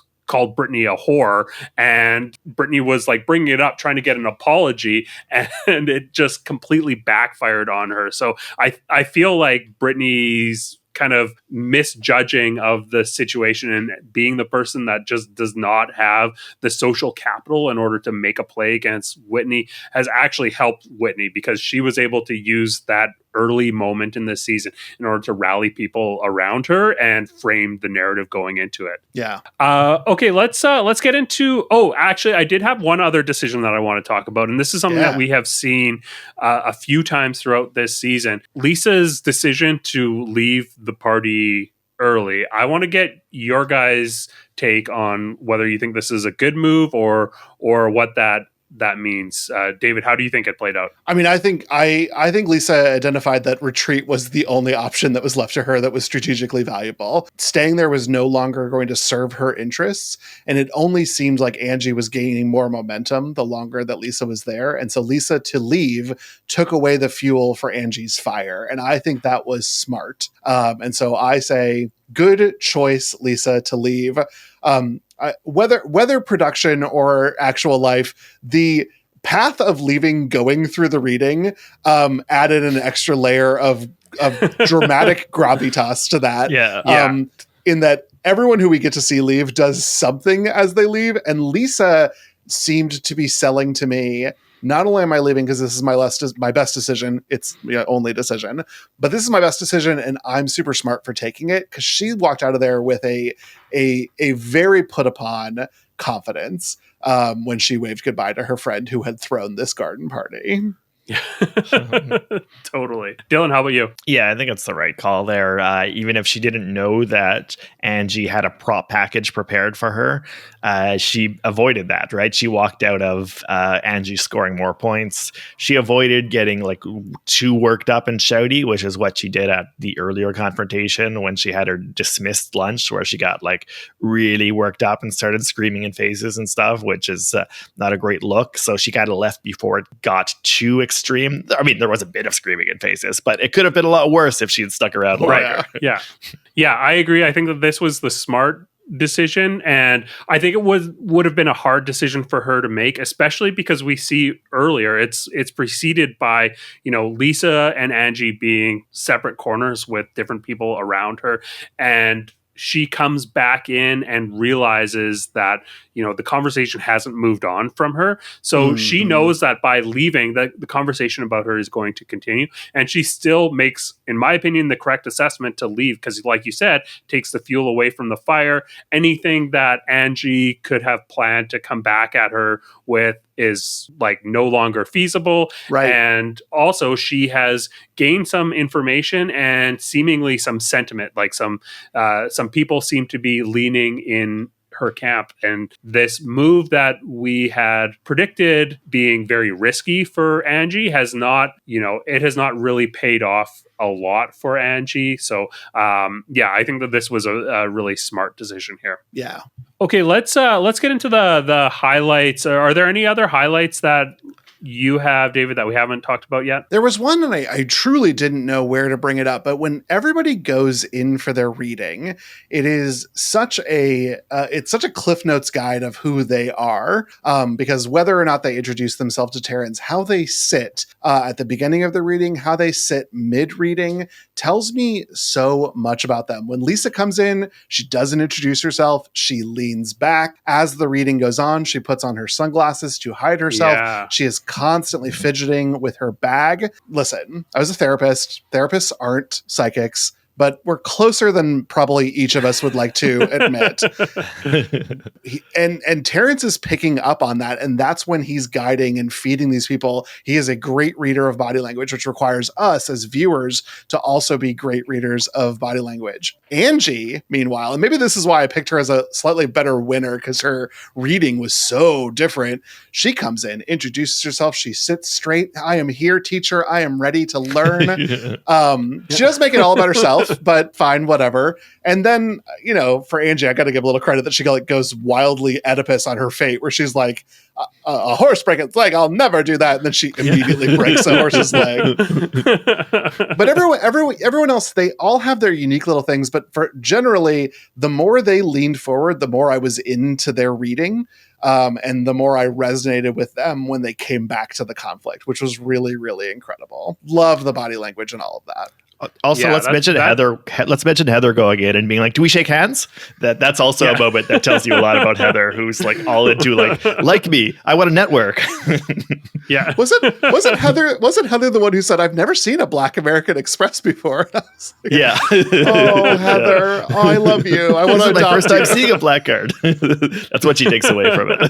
Brittany a whore, and Brittany was like bringing it up, trying to get an apology, and it just completely backfired on her. So I feel like Brittany's kind of misjudging of the situation and being the person that just does not have the social capital in order to make a play against Whitney has actually helped Whitney, because she was able to use that early moment in this season in order to rally people around her and frame the narrative going into it. Yeah. Okay, let's get into, actually I did have one other decision that I want to talk about, and this is something that we have seen a few times throughout this season. Lisa's decision to leave the party early. I want to get your guys' take on whether you think this is a good move or what that that means. David, how do you think it played out? I mean, I think Lisa identified that retreat was the only option that was left to her that was strategically valuable. Staying there was no longer going to serve her interests, and it only seemed like Angie was gaining more momentum the longer that Lisa was there. And so Lisa to leave took away the fuel for Angie's fire, and I think that was smart. And so I say, good choice, Lisa, to leave. Whether production or actual life, the path of leaving going through the reading added an extra layer of dramatic gravitas to that. In that everyone who we get to see leave does something as they leave, and Lisa seemed to be selling to me, not only am I leaving because this is my best decision, it's only decision, but this is my best decision and I'm super smart for taking it, because she walked out of there with a very put upon confidence when she waved goodbye to her friend who had thrown this garden party. Totally. Dylan, how about you? Yeah, I think it's the right call there. Even if she didn't know that Angie had a prop package prepared for her, she avoided that, right? She walked out of Angie scoring more points. She avoided getting like too worked up and shouty, which is what she did at the earlier confrontation when she had her dismissed lunch, where she got like really worked up and started screaming in faces and stuff, which is not a great look. So she kind of left before it got too extreme. I mean, there was a bit of screaming in faces, but it could have been a lot worse if she had stuck around longer. Yeah, I agree. I think that this was the smart decision, and I think it would have been a hard decision for her to make, especially because we see earlier it's preceded by Lisa and Angie being separate corners with different people around her, and she comes back in and realizes that the conversation hasn't moved on from her. So she knows that by leaving, the conversation about her is going to continue. And she still makes, in my opinion, the correct assessment to leave, because like you said, takes the fuel away from the fire. Anything that Angie could have planned to come back at her with is like no longer feasible. Right. And also she has gained some information and seemingly some sentiment, like some people seem to be leaning in her camp, and this move that we had predicted being very risky for Angie has not really paid off a lot for Angie. So I think that this was a really smart decision here. Yeah. Okay, let's get into the highlights. Are there any other highlights that you have, David, that we haven't talked about yet? There was one, and I truly didn't know where to bring it up, but when everybody goes in for their reading, it is such a Cliff Notes guide of who they are, because whether or not they introduce themselves to Terrence, how they sit at the beginning of the reading, how they sit mid-reading, tells me so much about them. When Lisa comes in, she doesn't introduce herself. She leans back. As the reading goes on, she puts on her sunglasses to hide herself. Yeah. She is constantly fidgeting with her bag. Listen, I was a therapist. Therapists aren't psychics, but we're closer than probably each of us would like to admit. And Terrence is picking up on that, and that's when he's guiding and feeding these people. He is a great reader of body language, which requires us as viewers to also be great readers of body language. Angie, meanwhile, and maybe this is why I picked her as a slightly better winner, because her reading was so different. She comes in, introduces herself, she sits straight. I am here, teacher. I am ready to learn. She does make it all about herself, but fine, whatever. And then, for Angie, I got to give a little credit that she goes wildly Oedipus on her fate, where she's like, a horse break its leg, I'll never do that. And then she immediately breaks a horse's leg. But everyone else, they all have their unique little things. But generally, the more they leaned forward, the more I was into their reading. And the more I resonated with them when they came back to the conflict, which was really, really incredible. Love the body language and all of that. Also, let's mention Heather. Let's mention Heather going in and being like, "Do we shake hands?" That's also a moment that tells you a lot about Heather, who's like all into like me. I want to network. Yeah. Wasn't Heather the one who said, "I've never seen a Black American Express before"? Yeah. Oh, Heather, I love you. I want to adopt my first you. time seeing a black card. That's what she takes away from it.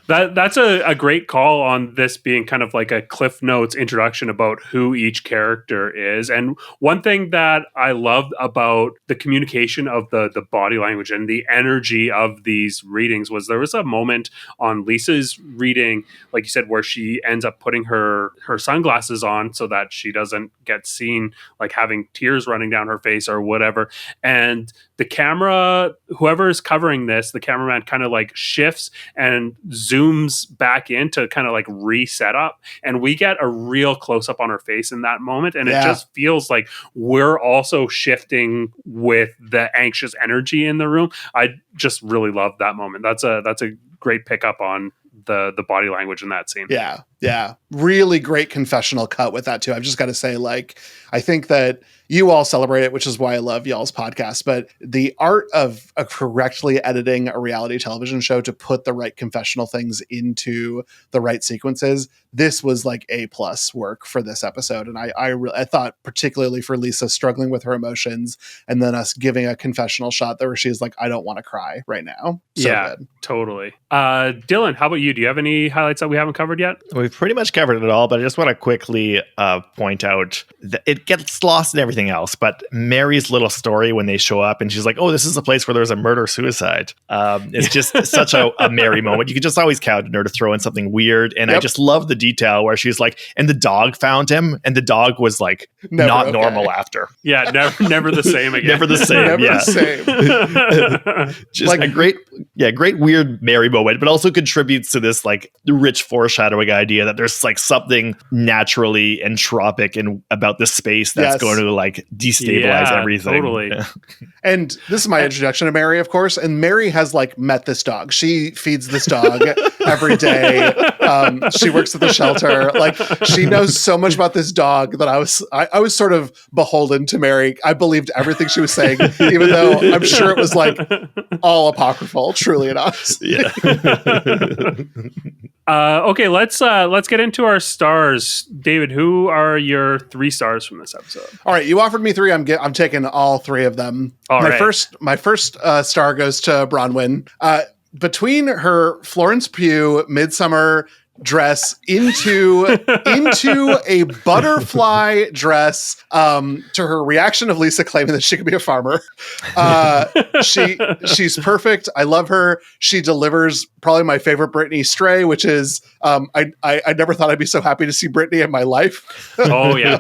That's a great call on this being kind of like a Cliff Cliff Notes introduction about who each character is. And one thing that I loved about the communication of the body language and the energy of these readings was there was a moment on Lisa's reading, like you said, where she ends up putting her sunglasses on so that she doesn't get seen like having tears running down her face or whatever. And the camera, whoever is covering this, the cameraman kind of like shifts and zooms back in to kind of like reset up. And we get a real close up on her face in that moment. And it just feels like we're also shifting with the anxious energy in the room. I just really love that moment. That's a great pickup on the body language in that scene. Yeah. Really great confessional cut with that too. I've just got to say, like, I think that you all celebrate it, which is why I love y'all's podcast, but the art of correctly editing a reality television show to put the right confessional things into the right sequences, this was like A+ work for this episode. And I thought particularly for Lisa struggling with her emotions and then us giving a confessional shot there where she's like, I don't want to cry right now. So good. Totally. Dylan, how about you? Do you have any highlights that we haven't covered yet? We've pretty much covered it all, but I just want to quickly point out that it gets lost in everything else. But Mary's little story when they show up and she's like, oh, this is a place where there's a murder-suicide. It's just such a Mary moment. You can just always count on her to throw in something weird. And I just love the detail where she's like, and the dog found him and the dog was like not normal after. Yeah, never the same again. Never the same. Never the same. Just like a great weird Mary moment, but also contributes to this like rich foreshadowing idea that there's like something naturally entropic and about this space that's going to like destabilize everything. Totally. And this is my introduction to Mary, of course. And Mary has like met this dog. She feeds this dog every day. She works at the shelter. Like she knows so much about this dog that I was sort of beholden to Mary. I believed everything she was saying, even though I'm sure it was like all apocryphal, truly and honestly. Yeah. Okay, let's get into our stars. David, who are your 3 stars from this episode? All right, you offered me 3. I'm taking all 3 of them. My first star goes to Bronwyn. Between her Florence Pugh Midsummer dress into a butterfly dress, to her reaction of Lisa claiming that she could be a farmer. She's perfect. I love her. She delivers probably my favorite Britney stray, which is I never thought I'd be so happy to see Britney in my life. Oh yeah.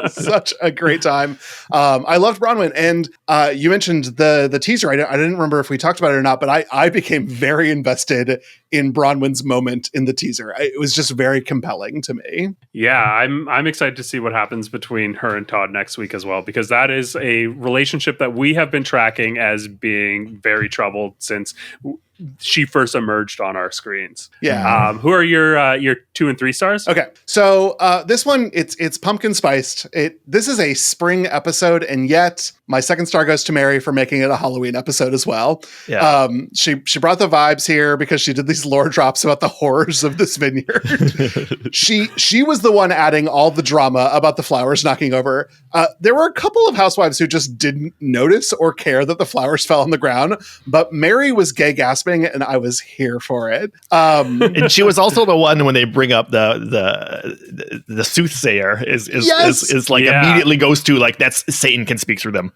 Such a great time. I loved Bronwyn, and you mentioned the teaser. I didn't remember if we talked about it or not, but I became very invested in Bronwyn's moment in the teaser. It was just very compelling to me. Yeah, I'm excited to see what happens between her and Todd next week as well, because that is a relationship that we have been tracking as being very troubled since she first emerged on our screens. Yeah. Who are your 2 and 3 stars? Okay. So this one, it's pumpkin spiced. This is a spring episode, and yet my second star goes to Mary for making it a Halloween episode as well. Yeah. She brought the vibes here because she did these lore drops about the horrors of this vineyard. She was the one adding all the drama about the flowers knocking over. There were a couple of housewives who just didn't notice or care that the flowers fell on the ground, but Mary was gay gasping, and I was here for it. And she was also the one when they bring up the soothsayer is like immediately goes to like that's Satan can speak through them.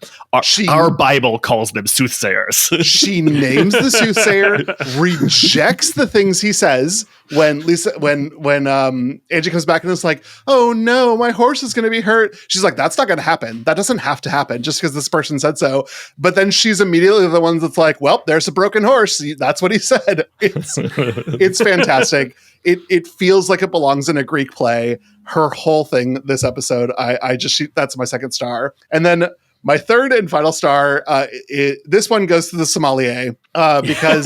Our Bible calls them soothsayers. She names the soothsayer, rejects the things he says. When Angie comes back and is like, oh no, my horse is going to be hurt. She's like, that's not going to happen. That doesn't have to happen just because this person said so. But then she's immediately the one that's like, well, there's a broken horse. That's what he said. It's fantastic. It feels like it belongs in a Greek play. Her whole thing this episode, that's my second star. And then my third and final star, this one goes to the sommelier because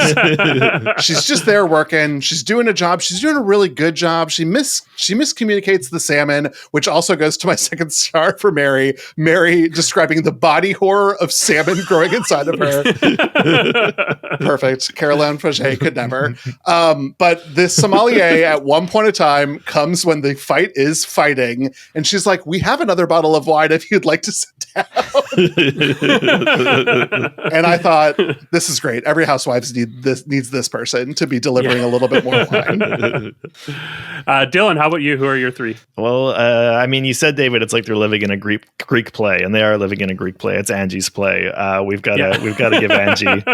she's just there working. She's doing a job. She's doing a really good job. She miscommunicates the salmon, which also goes to my second star for Mary. Mary describing the body horror of salmon growing inside of her. Perfect. Caroline Faget could never. But this sommelier at one point in time comes when the fight is fighting, and she's like, we have another bottle of wine if you'd like to sit down. And I thought, this is great. Every Housewives needs this person to be delivering a little bit more wine. Dylan, how about you? Who are your three? Well, I mean, you said, David, it's like they're living in a Greek play, and they are living in a Greek play. It's Angie's play. We've got to give Angie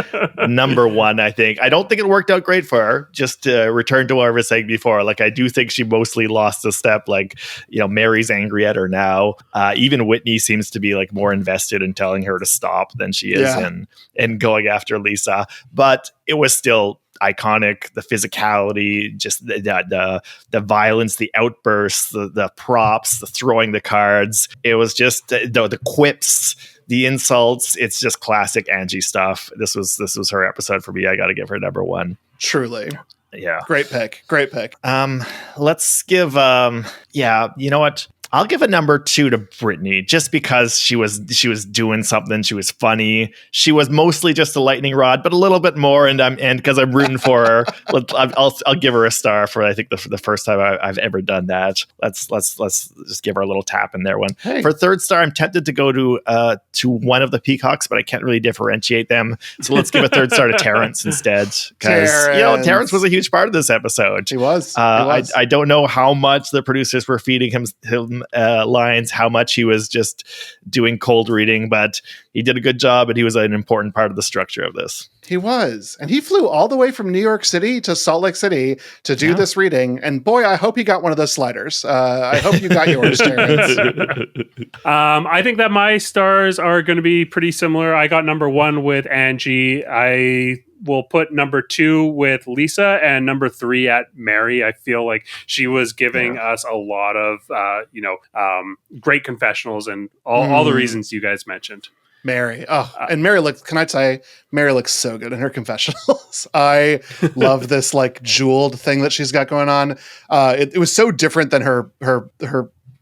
number one. I think. I don't think it worked out great for her. Just to return to what I was saying before, like I do think she mostly lost a step. Like, you know, Mary's angry at her now. Even Whitney seems to be like more invested in telling her to stop than she is in going after Lisa. But it was still iconic. The physicality, just the violence, the outbursts, the props, the throwing the cards. It was just the quips, the insults. It's just classic Angie stuff. This was her episode for me. I got to give her number one. Truly. Yeah. Great pick. Let's give you know what? I'll give a number 2 to Brittany, just because she was doing something. She was funny. She was mostly just a lightning rod, but a little bit more. And because I'm rooting for her, I'll give her a star for, I think, the first time I've ever done that. Let's just give her a little tap in there one. Hey. For third star, I'm tempted to go to one of the peacocks, but I can't really differentiate them. So let's give a third star to Terrence instead, because Terrence was a huge part of this episode. He was. I don't know how much the producers were feeding him lines, how much he was just doing cold reading, but he did a good job, and he was an important part of the structure of this. He was. And he flew all the way from New York City to Salt Lake City to do this reading. And boy, I hope he got one of those sliders. I hope you got yours, Terrence. I think that my stars are going to be pretty similar. I got number 1 with Angie. I will put number 2 with Lisa, and number 3 at Mary. I feel like she was giving us a lot of, great confessionals and all the reasons you guys mentioned. Mary. And Mary looks so good in her confessionals. I love this like jeweled thing that she's got going on. It was so different than her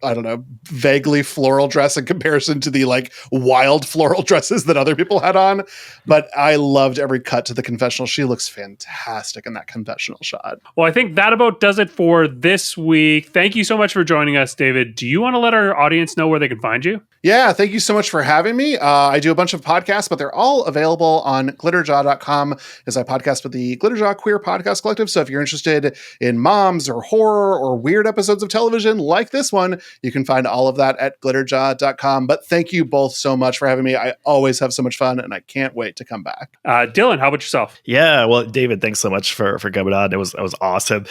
I don't know, vaguely floral dress in comparison to the like wild floral dresses that other people had on. But I loved every cut to the confessional. She looks fantastic in that confessional shot. Well, I think that about does it for this week. Thank you so much for joining us, David. Do you want to let our audience know where they can find you? Yeah, thank you so much for having me. I do a bunch of podcasts, but they're all available on glitterjaw.com as I podcast with the Glitterjaw Queer Podcast Collective. So if you're interested in moms or horror or weird episodes of television like this one, you can find all of that at glitterjaw.com. But thank you both so much for having me. I always have so much fun, and I can't wait to come back. Dylan, how about yourself? Yeah, well, David, thanks so much for coming on. It was awesome.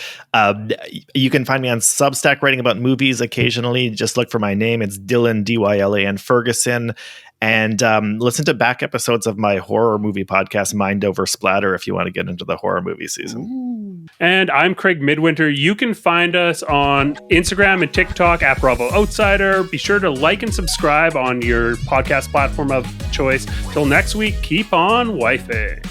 You can find me on Substack writing about movies occasionally. Just look for my name. It's Dylan, Dylan Ferguson. And listen to back episodes of my horror movie podcast, Mind Over Splatter, if you want to get into the horror movie season. Ooh. And I'm Craig Midwinter. You can find us on Instagram and TikTok at Bravo Outsider. Be sure to like and subscribe on your podcast platform of choice. Till next week, keep on wifing.